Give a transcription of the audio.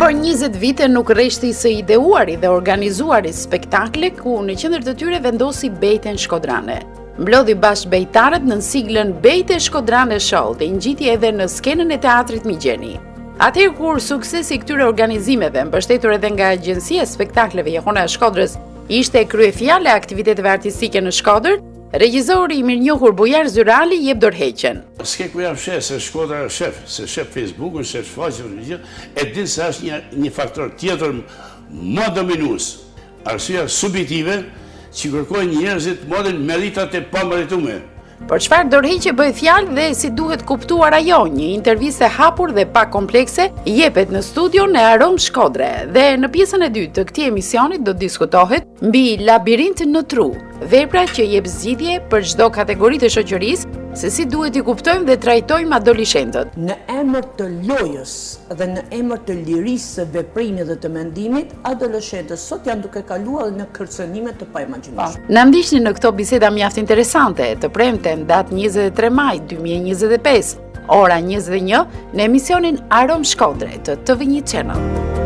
Por 20 vite nuk rreshti së ideuari dhe organizuari spektakle ku në qendër të tyre vendosi Bejten Shkodrane. Mblodhi bashkë bejtarët në siglën Bejte Shkodrane Show dhe i ngjiti edhe në skenën e teatrit Migjeni. Atëherë kur suksesi i këtyre organizimeve, mbështetur edhe nga Agjencia e Spektakleve Jehona e Shkodrës, ishte kryefjala e aktiviteteve artistike në Shkodër, regjizori i mirënjohur Bujar Zyrali jep dorëheqjen. S'ke ku jam shef, se Shkodra se shef Facebook-un, se faqe, e din se është një faktor tjetër më dominues. Arsyeja subjektive që kërkojnë njerëzit modin meritat e pameritume. Për çfarë dorëheqje bëhet fjalë dhe si duhet kuptuar ajo, një intervistë e hapur dhe pa komplekse jepet në studion e Arom Shkodre dhe në pjesën e dytë të këtij emisioni do diskutohet mbi Labirint në tru, vepra që jep zgjidhje për çdo kategori të shoqërisë se si duhet i kuptojmë dhe trajtojmë adoleshentët. Në emër të lojës dhe në emër të lirisë së veprimit dhe të mendimit, adoleshentët sot janë duke kaluar në kërcënime të paimagjinueshme. Na ndiqni në këto biseda mjaft interesante, të premten datë 23 maj 2025, ora 21 në emisionin Arom Shkodre të TV1 Channel.